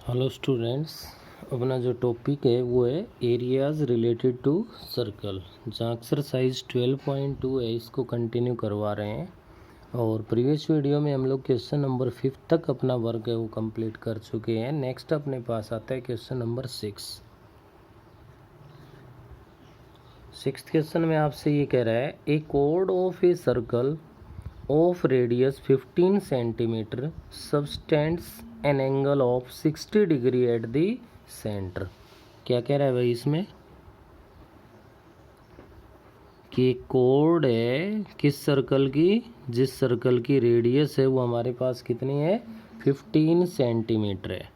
Hello students, अपना जो topic है वो है एरियाज रिलेटेड टू सर्कल, जहाँ एक्सरसाइज 12.2 है, इसको कंटिन्यू करवा रहे हैं। और प्रीवियस वीडियो में हम लोग क्वेश्चन नंबर 5 तक अपना वर्क है वो कंप्लीट कर चुके हैं। नेक्स्ट अपने पास आता है क्वेश्चन नंबर 6। सिक्स्थ क्वेश्चन में आपसे ये कह रहा है, ए कोड of a circle of radius 15 centimeter subtends an angle of 60 degree at the center। क्या कह रहा है भाई इसमें कि कोड है किस सर्कल की, जिस सर्कल की रेडियस है वो हमारे पास कितनी है, 15 सेंटीमीटर है।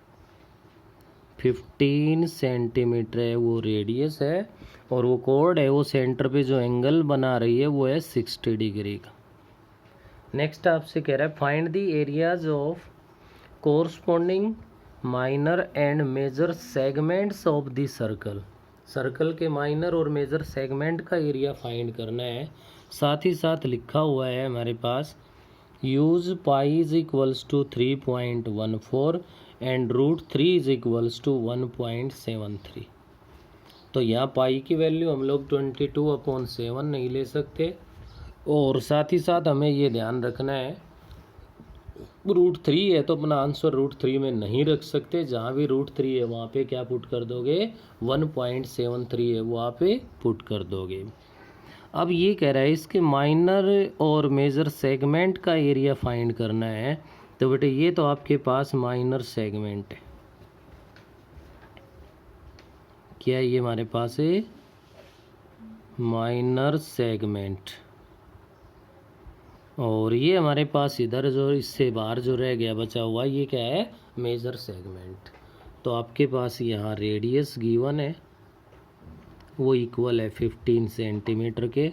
15 सेंटीमीटर है वो रेडियस है, और वो कोड है वो सेंटर पे जो एंगल बना रही है वो है 60 डिग्री का। नेक्स्ट आपसे कह रहा है, find the areas of corresponding minor and major segments of the circle. Circle के माइनर और मेजर सेगमेंट का एरिया फाइंड करना है। साथ ही साथ लिखा हुआ है हमारे पास, use pi is equals to 3.14 and √3 is equals to 1.73। तो यहाँ पाई की वैल्यू हम लोग 22/7 नहीं ले सकते, और साथ ही साथ हमें ये ध्यान रखना है √3 है तो अपना आंसर √3 में नहीं रख सकते। जहाँ भी √3 है वहाँ पे क्या पुट कर दोगे, 1.73 है वो आप पे पुट कर दोगे। अब ये कह रहा है इसके माइनर और मेजर सेगमेंट का एरिया फाइंड करना है। तो बेटे ये तो आपके पास माइनर सेगमेंट है, क्या ये हमारे पास है माइनर सेगमेंट, और ये हमारे पास इधर जो इससे बाहर जो रह गया बचा हुआ ये क्या है, मेजर सेगमेंट। तो आपके पास यहाँ रेडियस गिवन है वो इक्वल है 15 सेंटीमीटर के।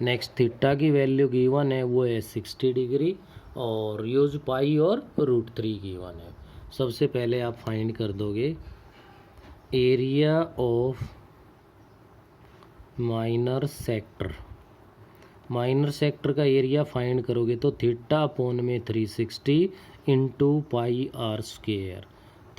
नेक्स्ट थीटा की वैल्यू गिवन है वो है 60 डिग्री, और यूज पाई और √3 गिवन है। सबसे पहले आप फाइंड कर दोगे area of minor sector. Minor sector का एरिया फाइंड करोगे तो थीटा अपॉन में 360 into pi r square.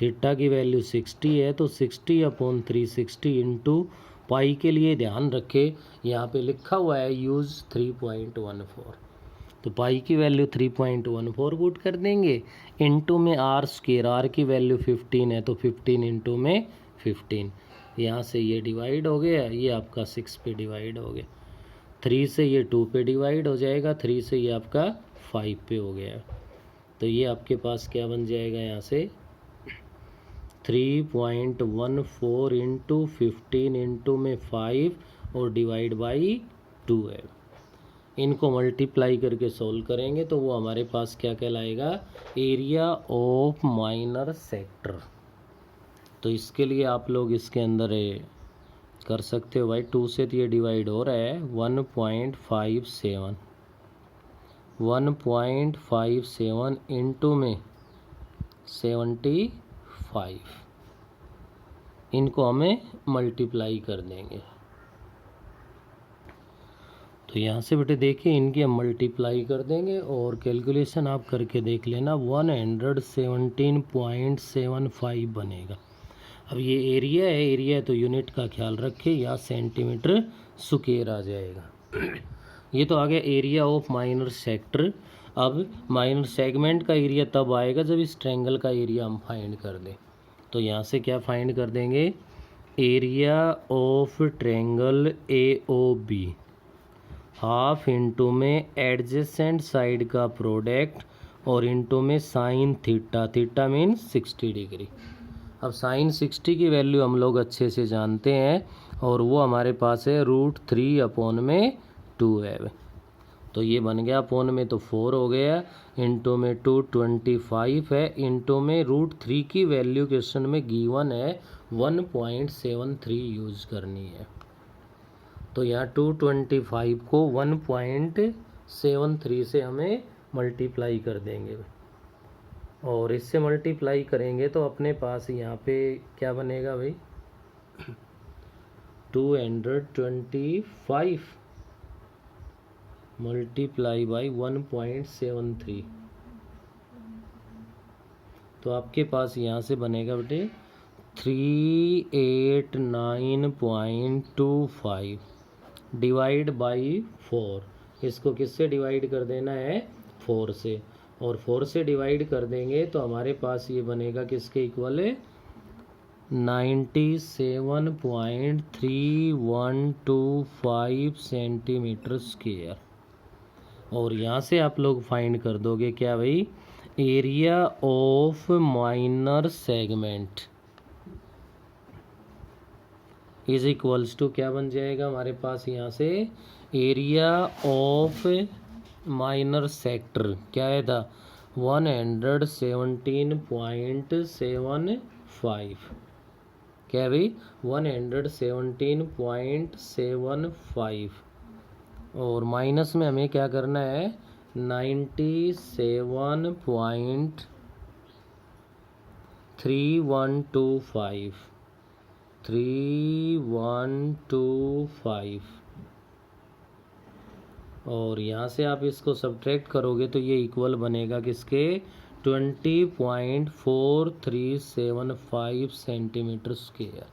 Theta की वैल्यू 60 है तो 60/360 इंटू पाई के लिए ध्यान रखे यहाँ पे लिखा हुआ है यूज 3.14, तो पाई की वैल्यू 3.14 पुट कर देंगे। इंटू में आर स्क्वेयर, आर की वैल्यू 15 है तो 15 इंटू में 15, यहाँ से ये डिवाइड हो गया, ये आपका 6 पे डिवाइड हो गया। 3 से ये 2 पे डिवाइड हो जाएगा, 3 से ये आपका 5 पे हो गया। तो ये आपके पास क्या बन जाएगा, यहाँ से 3.14 इंटू 15 इंटू में 5 और डिवाइड बाई 2 है। इनको मल्टीप्लाई करके सोल्व करेंगे तो वो हमारे पास क्या कहलाएगा, एरिया ऑफ माइनर सेक्टर। तो इसके लिए आप लोग इसके अंदर कर सकते हो भाई, 2 से तो ये डिवाइड हो रहा है 1.57, 1.57 इंटू में 75, इनको हमें मल्टीप्लाई कर देंगे। तो यहाँ से बेटे देखिए इनकी हम मल्टीप्लाई कर देंगे और कैलकुलेशन आप करके देख लेना, 117.75 बनेगा। अब ये एरिया है, एरिया है तो यूनिट का ख्याल रखें, या सेंटीमीटर स्क्वायर आ जाएगा। ये तो आ गया एरिया ऑफ माइनर सेक्टर। अब माइनर सेगमेंट का एरिया तब आएगा जब इस ट्रायंगल का एरिया हम फाइंड कर दें। तो यहाँ से क्या फाइंड कर देंगे, area of triangle AOB half into में एडजेसेंट साइड का प्रोडक्ट और इंटू में sine theta, theta means 60 degree. अब साइन 60 की वैल्यू हम लोग अच्छे से जानते हैं, और वो हमारे पास है √3/2 है। तो ये बन गया, अपॉन में तो 4 हो गया, इंटू में 225 है, इंटू में √3 की वैल्यू क्वेश्चन में गिवन है 1.73 यूज करनी है। तो यहाँ 225 को 1.73 से हमें मल्टीप्लाई कर देंगे, और इससे मल्टीप्लाई करेंगे तो अपने पास यहाँ पे क्या बनेगा भाई, 225 मल्टीप्लाई बाई 1.73, तो आपके पास यहाँ से बनेगा बेटे 389.25 डिवाइड बाई 4। इसको किससे डिवाइड कर देना है? 4 से। और 4 से डिवाइड कर देंगे तो हमारे पास ये बनेगा किसके इक्वल है? 97.3125 सेंटीमीटर स्क्वायर। और यहाँ से आप लोग फाइंड कर दोगे क्या भाई? Area of minor segment is equals to क्या बन जाएगा हमारे पास यहाँ से? एरिया ऑफ माइनर सेक्टर क्या है था? 117.75 क्या है भाई? 117.75 और माइनस में हमें क्या करना है? 97.3125 और यहाँ से आप इसको सब्ट्रैक्ट करोगे तो ये इक्वल बनेगा किसके? 20.4375 सेंटीमीटर स्क्वायर।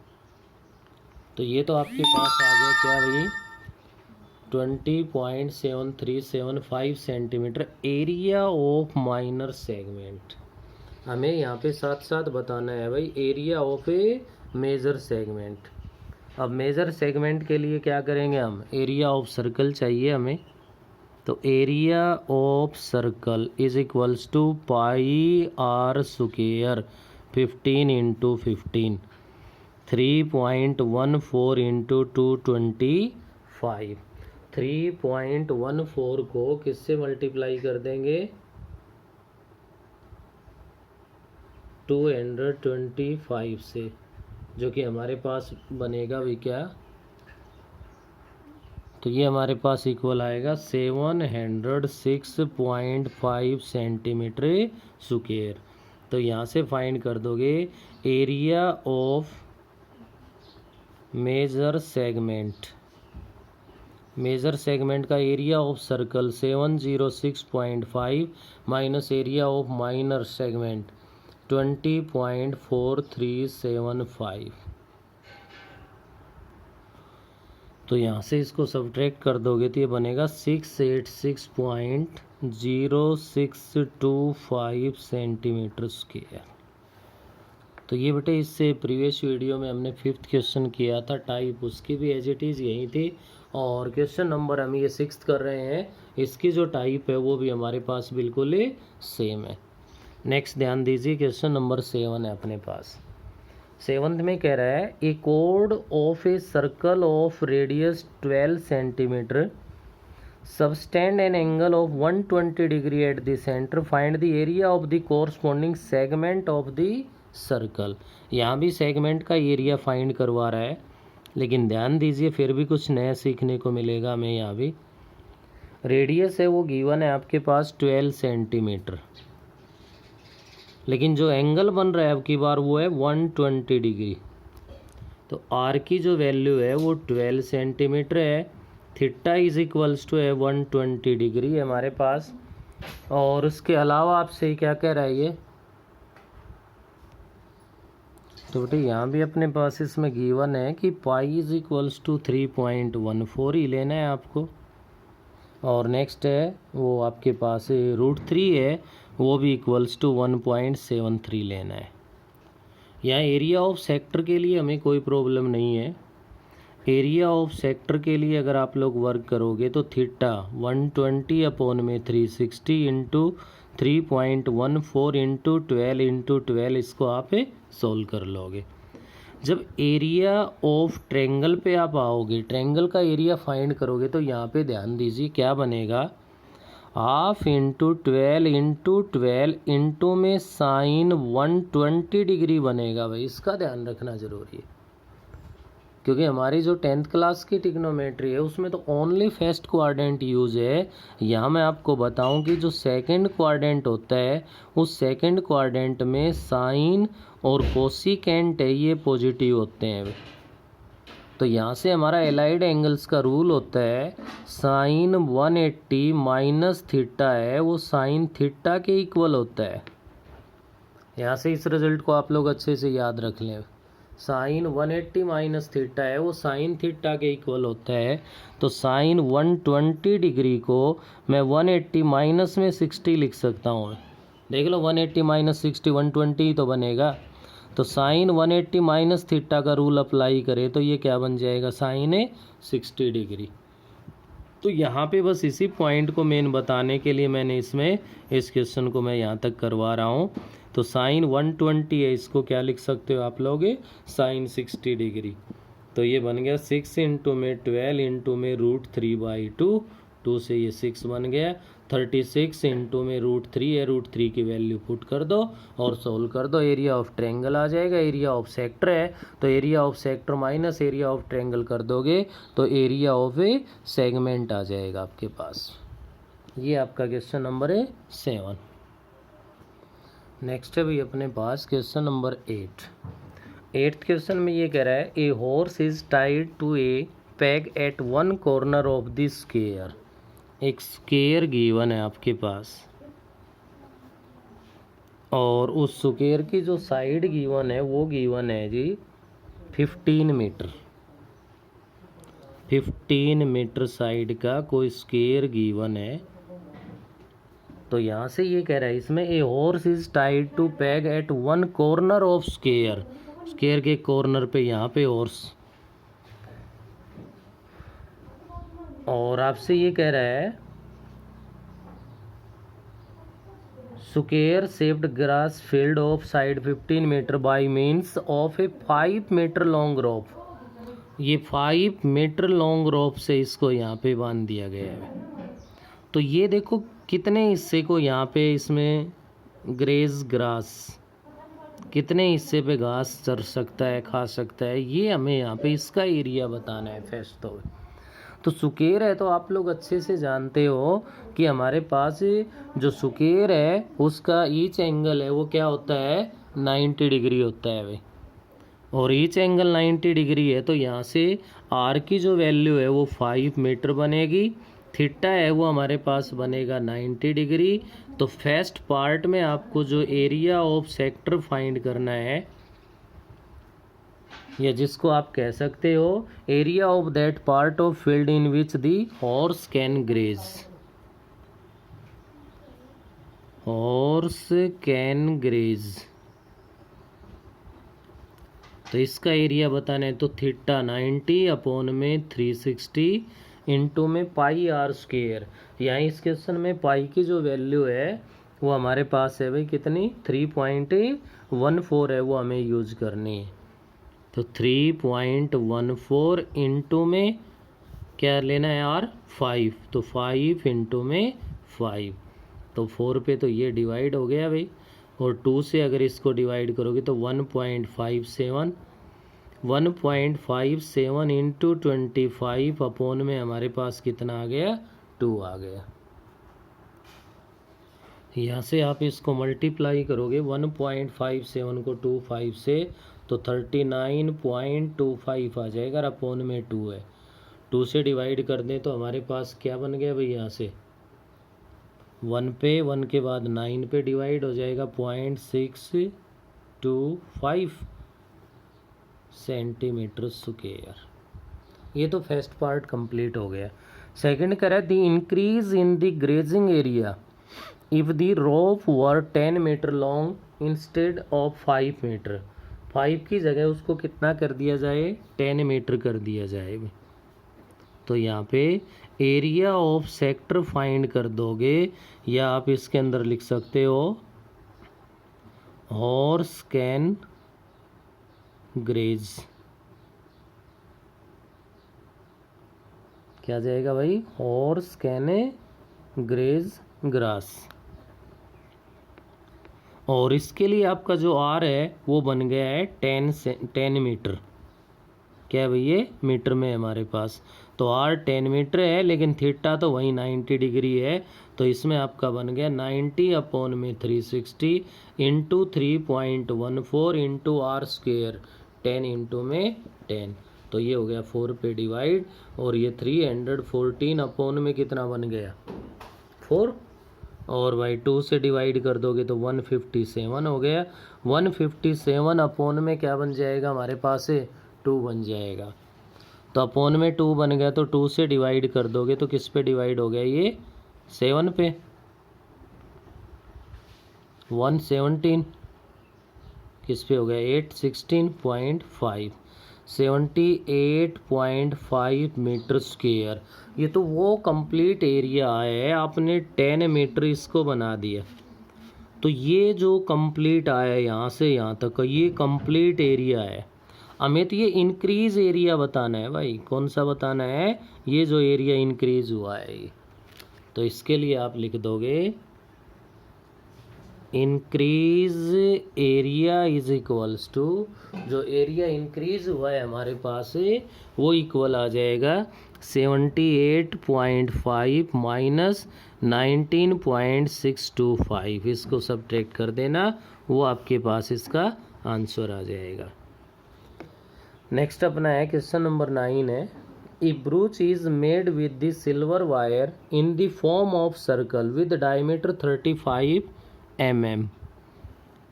तो ये तो आपके पास आ गया क्या भाई? 20.7375 centimetre area of minor segment. हमें यहाँ पे साथ साथ बताना है भाई area of a major segment. अब मेजर सेगमेंट के लिए क्या करेंगे हम? एरिया ऑफ सर्कल चाहिए हमें। तो area of circle is equals to pi r square 15 into 15 3.14 into 225। 3.14 को किससे मल्टीप्लाई कर देंगे? 225 से, जो कि हमारे पास बनेगा भी क्या? तो ये हमारे पास इक्वल आएगा 706.5 सेंटीमीटर स्क्वायर। तो यहाँ से फाइंड कर दोगे area of major segment. Major segment का area of circle 706.5 minus area of minor segment 20.4375। तो यहाँ से इसको सब्ट्रैक्ट कर दोगे तो ये बनेगा 686.0625 सेंटीमीटर स्क्वायर। तो ये बेटे इससे प्रीवियस वीडियो में हमने 5th क्वेश्चन किया था टाइप, उसकी भी एज इट इज़ यही थी। और क्वेश्चन नंबर हम ये 6th कर रहे हैं, इसकी जो टाइप है वो भी हमारे पास बिल्कुल सेम है। नेक्स्ट ध्यान दीजिए, क्वेश्चन नंबर 7 है अपने पास। 7th में कह रहा है ए कोड of a circle of radius 12 centimetre subtends an angle of 120 degree at the centre, find the area of the corresponding segment of the circle. यहाँ भी सेगमेंट का एरिया फाइंड करवा रहा है, लेकिन ध्यान दीजिए फिर भी कुछ नया सीखने को मिलेगा हमें। यहाँ भी रेडियस है वो गिवन है आपके पास 12 सेंटीमीटर, लेकिन जो एंगल बन रहा है अब की बार वो है 120 डिग्री। तो आर की जो वैल्यू है वो 12 सेंटीमीटर है, थीटा इज इक्वल्स टू है 120 डिग्री है हमारे पास। और उसके अलावा आपसे क्या कह रहा है ये? तो बेटे यहाँ भी अपने पास इसमें गिवन है कि पाई इज इक्वल्स टू 3.14 ही लेना है आपको। और नेक्स्ट है वो आपके पास √3 है, वो भी इक्वल्स टू 1.73 लेना है। यहाँ एरिया ऑफ सेक्टर के लिए हमें कोई प्रॉब्लम नहीं है। एरिया ऑफ सेक्टर के लिए अगर आप लोग वर्क करोगे तो थीटा 120 अपॉन में 360 इंटू 3.14 इंटू 12 इसको आप सोल्व कर लोगे। जब एरिया ऑफ ट्रेंगल पे आप आओगे, ट्रेंगल का एरिया फाइंड करोगे, तो यहाँ पे ध्यान दीजिए क्या बनेगा? हाफ इंटू 12 इंटू में साइन 120 डिग्री बनेगा भाई, इसका ध्यान रखना जरूरी है। क्योंकि हमारी जो 10th क्लास की ट्रिग्नोमेट्री है उसमें तो ओनली फर्स्ट क्वाड्रेंट यूज है। यहाँ मैं आपको बताऊं कि जो सेकंड क्वाड्रेंट होता है उस सेकंड क्वाड्रेंट में साइन और कोसिकेंट है ये पॉजिटिव होते हैं। तो यहाँ से हमारा एलाइड एंगल्स का रूल होता है साइन 180 माइनस थीटा है वो साइन थीटा के इक्वल होता है। यहाँ से इस रिजल्ट को आप लोग अच्छे से याद रख लें। साइन 180 माइनस थीटा है वो साइन थीटा के इक्वल होता है, तो साइन 120 डिग्री को मैं 180 माइनस में 60 लिख सकता हूँ। देख लो 180 माइनस 60 120 तो बनेगा। तो साइन 180 माइनस थीटा का रूल अप्लाई करें तो ये क्या बन जाएगा, साइन 60 डिग्री। तो यहाँ पे बस इसी पॉइंट को मेन बताने के लिए मैंने इसमें इस क्वेश्चन को मैं यहाँ तक करवा रहा हूँ। तो साइन 120 है, इसको क्या लिख सकते हो आप लोग, साइन 60 डिग्री। तो ये बन गया 6 इंटू में 12 इंटू में √3/2, 2 से ये 6 बन गया। 36 इंटू में √3 है, √3 की वैल्यू पुट कर दो और सोल्व कर दो, एरिया ऑफ ट्रायंगल आ जाएगा। एरिया ऑफ सेक्टर है तो area of sector minus area of triangle कर दोगे तो एरिया ऑफ ए सेगमेंट आ जाएगा आपके पास। ये आपका क्वेश्चन नंबर 7। नेक्स्ट है भाई अपने पास क्वेश्चन नंबर 8। 8th क्वेश्चन में ये कह रहा है a horse is tied to a peg at one corner of the square. एक स्क्वेयर गिवन है आपके पास और उस स्क्वेयर की जो साइड गिवन है वो गिवन है जी 15 मीटर। 15 मीटर साइड का कोई स्क्वेयर गिवन है। तो यहाँ से ये कह रहा है इसमें a horse is tied to peg at one corner of square. Square के कॉर्नर पे यहाँ पे हॉर्स, और आपसे ये कह रहा है square shaped grass field of side 15 metre by means of a 5 metre long rope. ये 5 मीटर लॉन्ग रोप से इसको यहाँ पे बांध दिया गया है। तो ये देखो कितने हिस्से को यहाँ पे इसमें ग्रेज ग्रास, कितने हिस्से पे घास चर सकता है, खा सकता है, ये हमें यहाँ पे इसका एरिया बताना है फर्स्ट। तो स्क्वेयर है तो आप लोग अच्छे से जानते हो कि हमारे पास जो स्क्वेयर है उसका ईच एंगल है वो क्या होता है, 90 डिग्री होता है भाई। और ईच एंगल 90 डिग्री है तो यहाँ से आर की जो वैल्यू है वो 5 मीटर बनेगी। थीटा है वो हमारे पास बनेगा 90 डिग्री। तो फर्स्ट पार्ट में आपको जो एरिया ऑफ सेक्टर फाइंड करना है, या जिसको आप कह सकते हो area of that part of field in which the horse can graze. Horse can graze, तो इसका एरिया बताना है। तो थीटा 90 अपॉन में 360 इंटू में पाई आर स्क्वेयर। यहाँ इस क्वेश्चन में पाई की जो वैल्यू है वो हमारे पास है भाई कितनी, 3.14 है, वो हमें यूज करनी है। तो 3.14 इंटू में क्या लेना है आर, 5, तो 5 इंटू में 5, तो 4 पे तो ये डिवाइड हो गया भाई। और 2 से अगर इसको डिवाइड करोगे तो 1.57 इंटू 25 अपॉन में हमारे पास कितना आ गया, 2 आ गया। यहाँ से आप इसको मल्टीप्लाई करोगे 1.57 को 25 से तो 39.25 आ जाएगा, और अपॉन में 2 है। 2 से डिवाइड कर दें तो हमारे पास क्या बन गया भाई, यहाँ से 1 पे 1 के बाद 9 पे डिवाइड हो जाएगा, 0.625 सेंटीमीटर स्क्वायर। ये तो फर्स्ट पार्ट कंप्लीट हो गया। सेकंड कह रहा है the increase in the grazing area if the rope were 10 metre long instead of 5 metre. 5 की जगह उसको कितना कर दिया जाए, 10 मीटर कर दिया जाए। तो यहाँ पे एरिया ऑफ सेक्टर फाइंड कर दोगे, या आप इसके अंदर लिख सकते हो हॉर्स कैन ग्रेज। क्या जाएगा भाई, हॉर्स कैन ग्रेज ग्रास। और इसके लिए आपका जो आर है वो बन गया है 10 मीटर। क्या है भाई, ये मीटर में है हमारे पास। तो आर 10 मीटर है लेकिन थीटा तो वही 90 डिग्री है। तो इसमें आपका बन गया 90 अपॉन में 360 into 3.14 into r square, 10 into में 10। तो ये हो गया 4 पे डिवाइड, और ये 314 अपॉन में कितना बन गया, 4, और भाई 2 से डिवाइड कर दोगे तो 157 हो गया। 157 अपोन में क्या बन जाएगा हमारे पास है 2 बन जाएगा। तो अपोन में 2 बन गया तो 2 से डिवाइड कर दोगे तो किस पे डिवाइड हो गया ये 7 पे। 117 किस पे हो गया 816.5 78.5 मीटर स्क्वेयर। ये तो वो कंप्लीट एरिया है, आपने 10 मीटर इसको बना दिया। तो ये जो कंप्लीट आया यहाँ से यहाँ तक का ये कंप्लीट एरिया है। हमें तो ये इंक्रीज एरिया बताना है भाई, कौन सा बताना है, ये जो एरिया इंक्रीज हुआ है ये। तो इसके लिए आप लिख दोगे increase area is equals to, जो एरिया इंक्रीज हुआ है हमारे पास है वो इक्वल आ जाएगा 78.5 माइनस 19.625। इसको सब्ट्रैक्ट कर देना, वो आपके पास इसका आंसर आ जाएगा। नेक्स्ट अपना है क्वेश्चन नंबर 9 है, a brooch is made with the silver wire in the form of circle with diameter 35 mm।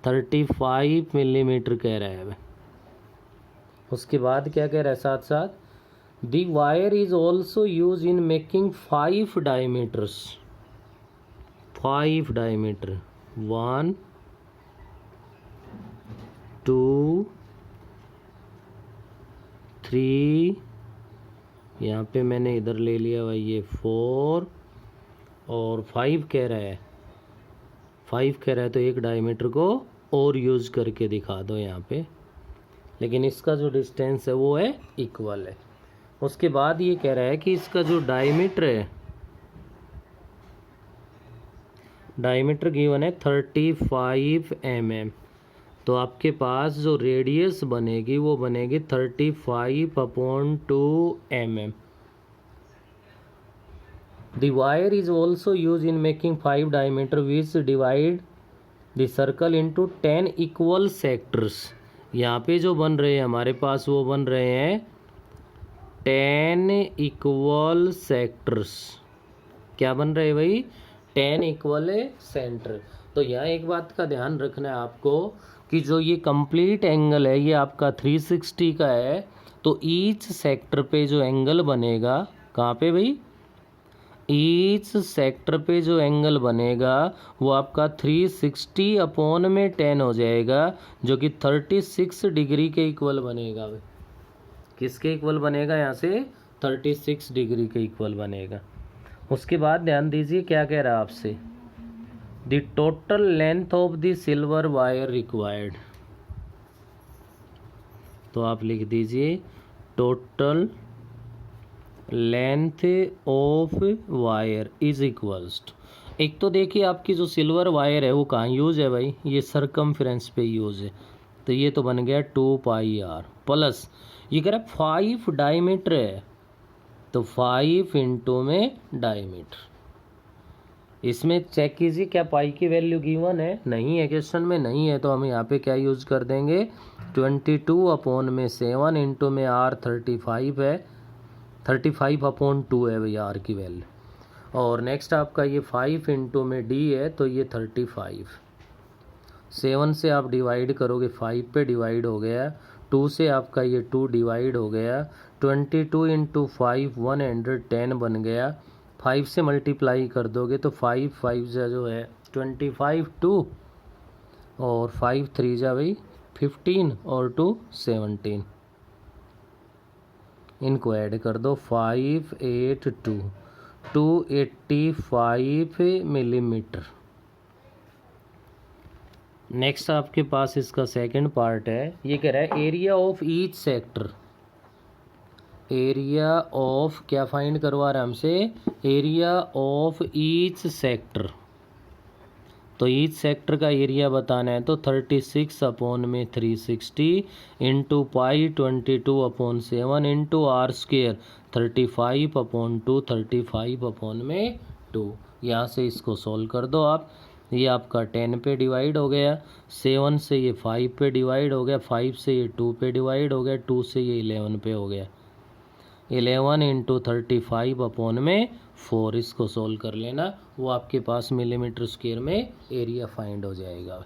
35 millimetre कह रहा है। उसके बाद क्या कह रहा है साथ साथ, the wire is also use in making 5 diameters. 5 diameter 1 2 3, यहाँ पे मैंने इधर ले लिया भाई ये 4 और 5 कह रहा है। 5 कह रहा है तो एक डायमीटर को और यूज करके दिखा दो यहाँ पे, लेकिन इसका जो डिस्टेंस है वो है इक्वल है। उसके बाद ये कह रहा है कि इसका जो डायमीटर है, डायमीटर गिवन है 35 mm। तो आपके पास जो रेडियस बनेगी वो बनेगी 35/2 mm। The wire is also used in making 5 diameter which divide the circle into 10 equal sectors। यहाँ पे जो बन रहे हैं हमारे पास वो बन रहे हैं 10 इक्वल सेक्टर्स। क्या बन रहे हैं भाई 10 इक्वल सेंटर। तो यहाँ एक बात का ध्यान रखना है आपको कि जो ये कंप्लीट एंगल है ये आपका 360 का है। तो ईच सेक्टर पे जो एंगल बनेगा, कहाँ पे भाई, ईच सेक्टर पे जो एंगल बनेगा वो आपका 360 अपोन में 10 हो जाएगा, जो कि 36 डिग्री के इक्वल बनेगा। किसके इक्वल बनेगा, यहाँ से 36 डिग्री के इक्वल बनेगा। उसके बाद ध्यान दीजिए क्या कह रहा है आपसे, the total length of the silver wire required. तो आप लिख दीजिए total length of wire is equals. एक तो देखिए आपकी जो सिल्वर वायर है वो कहाँ यूज है भाई, ये सरकमफ्रेंस पे यूज है। तो ये तो बन गया 2πr प्लस ये कह रहा है 5 डायमीटर है, तो 5 इंटू में डायमीटर। इसमें चेक कीजिए क्या पाई की वैल्यू गिवन है, नहीं है, क्वेश्चन में नहीं है। तो हम यहाँ पे क्या यूज कर देंगे 22/7 इंटू में r 35 है, 35/2 है भाई आर की वैल्यू। और नेक्स्ट आपका ये 5 इंटू में d है, तो ये 35। 7 से आप डिवाइड करोगे 5 पे डिवाइड हो गया, 2 से आपका ये 2 डिवाइड हो गया, 22 इंटू 5 110 बन गया। 5 से मल्टीप्लाई कर दोगे तो 5 जा जो है 25 2 और 5 3 जा भाई 15 और 2 17। इनको ऐड कर दो 582 285 मिलीमीटर। नेक्स्ट आपके पास इसका सेकंड पार्ट है, ये कह रहा है area of each sector. Area of क्या फाइंड करवा रहा है हमसे, एरिया ऑफ ईच सेक्टर। तो ईच सेक्टर का एरिया बताना है तो 36 अपोन में 360 इंटू पाई 22/7 इंटू r स्क्वेयर 35/2 35 में 2। यहाँ से इसको सॉल्व कर दो आप। ये आपका 10 पे डिवाइड हो गया, 7 से ये 5 पे डिवाइड हो गया, 5 से ये 2 पे डिवाइड हो गया, 2 से ये 11 पे हो गया। 11 इंटू 35 अपॉन में 4, इसको सोल्व कर लेना, वो आपके पास मिलीमीटर स्क्वायर में एरिया फाइंड हो जाएगा।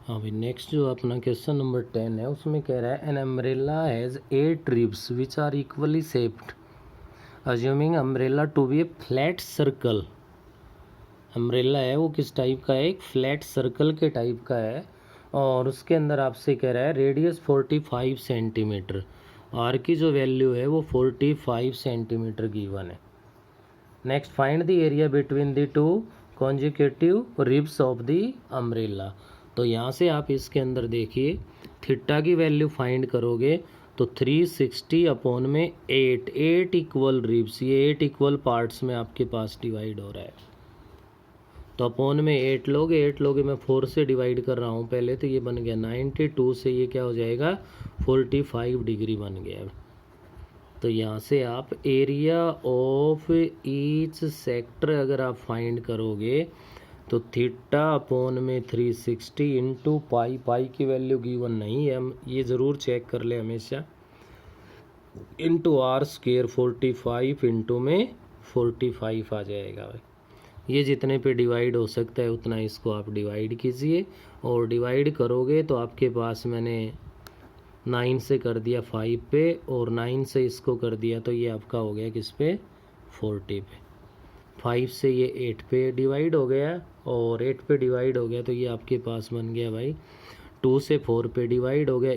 अभी नेक्स्ट जो अपना क्वेश्चन नंबर 10 है उसमें कह रहा है an umbrella has 8 ribs which are equally shaped assuming umbrella to be a flat circle. Umbrella है वो किस टाइप का है, एक फ्लैट सर्कल के टाइप का है, और उसके अंदर आपसे कह रहा है रेडियस 45 सेंटीमीटर, आर की जो वैल्यू है वो 45 सेंटीमीटर गिवन है। Next find the area between the two consecutive ribs of the umbrella. तो यहाँ से आप इसके अंदर देखिए थीटा की वैल्यू फाइंड करोगे तो 360 अपॉन में 8 इक्वल रिब्स, ये 8 इक्वल पार्ट्स में आपके पास डिवाइड हो रहा है। तो अपॉन में 8 लोगे, मैं 4 से डिवाइड कर रहा हूँ पहले, तो ये बन गया 92 से ये क्या हो जाएगा 45 डिग्री बन गया। तो यहाँ से आप एरिया ऑफ ईच सेक्टर अगर आप फाइंड करोगे तो थीटा अपॉन में 360 इंटू पाई की वैल्यू गिवन नहीं है, हम ये ज़रूर चेक कर ले हमेशा, इंटू आर स्क्वायर 45 इंटू में 45 आ जाएगा भाई। ये जितने पे डिवाइड हो सकता है उतना इसको आप डिवाइड कीजिए, और डिवाइड करोगे तो आपके पास मैंने 9 से कर दिया 5 पे, और 9 से इसको कर दिया तो ये आपका हो गया किस पे 40 पे, 5 से ये 8 पे डिवाइड हो गया, और 8 पे डिवाइड हो गया तो ये आपके पास बन गया भाई 2 से 4 पे डिवाइड हो गया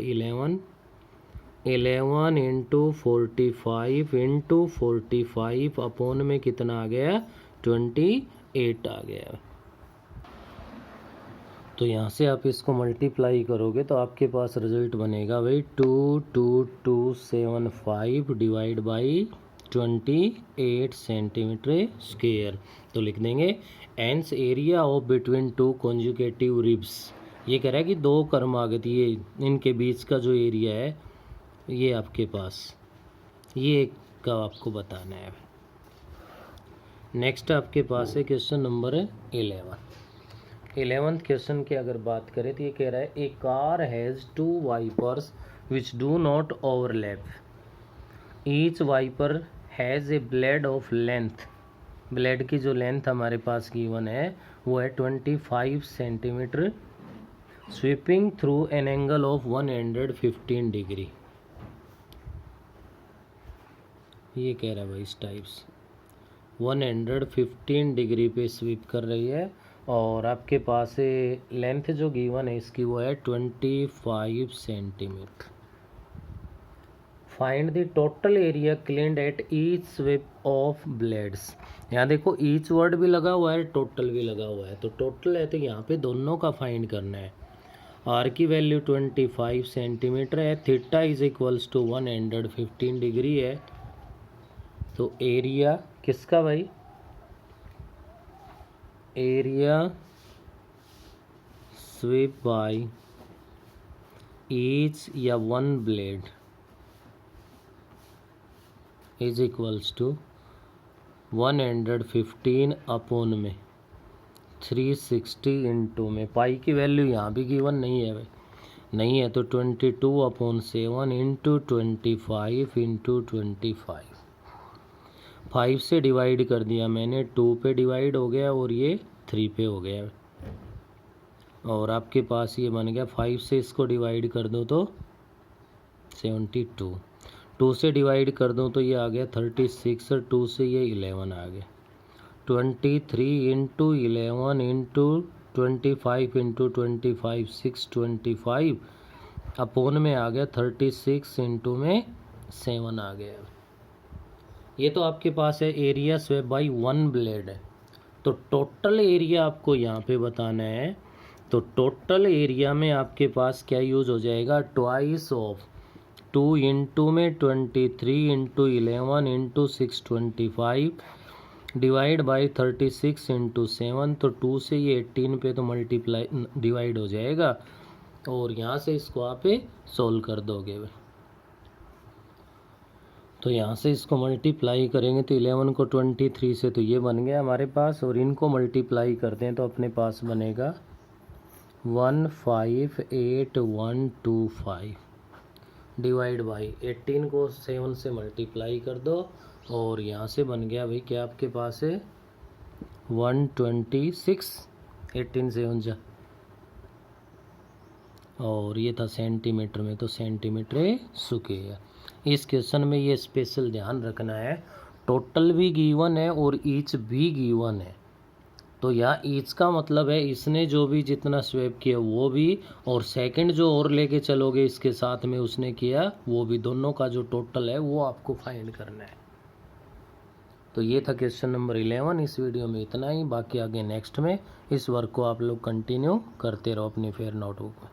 11 इंटू 45 इंटू 45 अपॉन में कितना आ गया 28 आ गया। तो यहाँ से आप इसको मल्टीप्लाई करोगे तो आपके पास रिजल्ट बनेगा भाई 22275 डिवाइड बाई 28 सेंटीमीटर स्क्वायर। तो लिख देंगे ans area of between two conjugative ribs, ये कह रहा है कि दो कर्मागत ये इनके बीच का जो एरिया है ये आपके पास ये का आपको बताना है। नेक्स्ट आपके पास है क्वेश्चन नंबर 11th क्वेश्चन की अगर बात करें तो ये कह रहा है a car has 2 wipers which do not overlap, each wiper has a blade of length, blade की जो लेंथ हमारे पास गिवन है वो है 25 centimetre, sweeping through an angle of 115 degree. ये कह रहा है भाई इस टाइप्स 115 डिग्री पे स्वीप कर रही है, और आपके पास लेंथ जो गिवन है इसकी वो है 25 centimetre. Find the total area cleaned at each sweep of blades. यहाँ देखो ईच वर्ड भी लगा हुआ है, टोटल भी लगा हुआ है, तो टोटल है तो यहाँ पे दोनों का फाइंड करना है। आर की वैल्यू 25 सेंटीमीटर है, theta is equals to 115 degree है, तो एरिया किसका भाई, एरिया स्वीप बाय ईच या one blade is equals to 115 upon में 360 इंटू में पाई की वैल्यू यहाँ भी गिवन नहीं है भाई, नहीं है तो 22/7 इंटू 25 इंटू 25, 5 से डिवाइड कर दिया मैंने, 2 पे डिवाइड हो गया और ये 3 पे हो गया, और आपके पास ये बन गया 5 से इसको डिवाइड कर दो तो 72, 2 से डिवाइड कर दो तो ये आ गया 36, और 2 से ये 11 आ गया, 23 इंटू 11 इंटू 25 इंटू 25 625 अपॉन में आ गया 36 इंटू में 7 आ गया। ये तो आपके पास है area swept by one blade है, तो टोटल एरिया आपको यहाँ पे बताना है, तो टोटल एरिया में आपके पास क्या यूज हो जाएगा, ट्वाइस ऑफ 2 इंटू में 23 into 11 into 625 divide by 36 into 7, तो 2 से ये 18 पे तो मल्टीप्लाई डिवाइड हो जाएगा, और यहाँ से इसको आप सोल्व कर दोगे। तो यहाँ से इसको मल्टीप्लाई करेंगे तो 11 को 23 से तो ये बन गया हमारे पास, और इनको मल्टीप्लाई करते हैं तो अपने पास बनेगा 158125, डिवाइड बाई 18 को 7 से मल्टीप्लाई कर दो और यहाँ से बन गया भाई क्या आपके पास है 126, 18 7 जा, और ये था सेंटीमीटर में, तो सेंटीमीटर स्क्वायर। इस क्वेश्चन में ये स्पेशल ध्यान रखना है, टोटल भी गिवन है और ईच भी गिवन है। तो यहाँ ईच का मतलब है इसने जो भी जितना स्वैप किया वो भी, और सेकंड जो और लेके चलोगे इसके साथ में उसने किया वो भी, दोनों का जो टोटल है वो आपको फाइंड करना है। तो ये था क्वेश्चन नंबर 11। इस वीडियो में इतना ही, बाकी आगे नेक्स्ट में इस वर्क को आप लोग कंटिन्यू करते रहो अपनी फेयर नोटबुक में।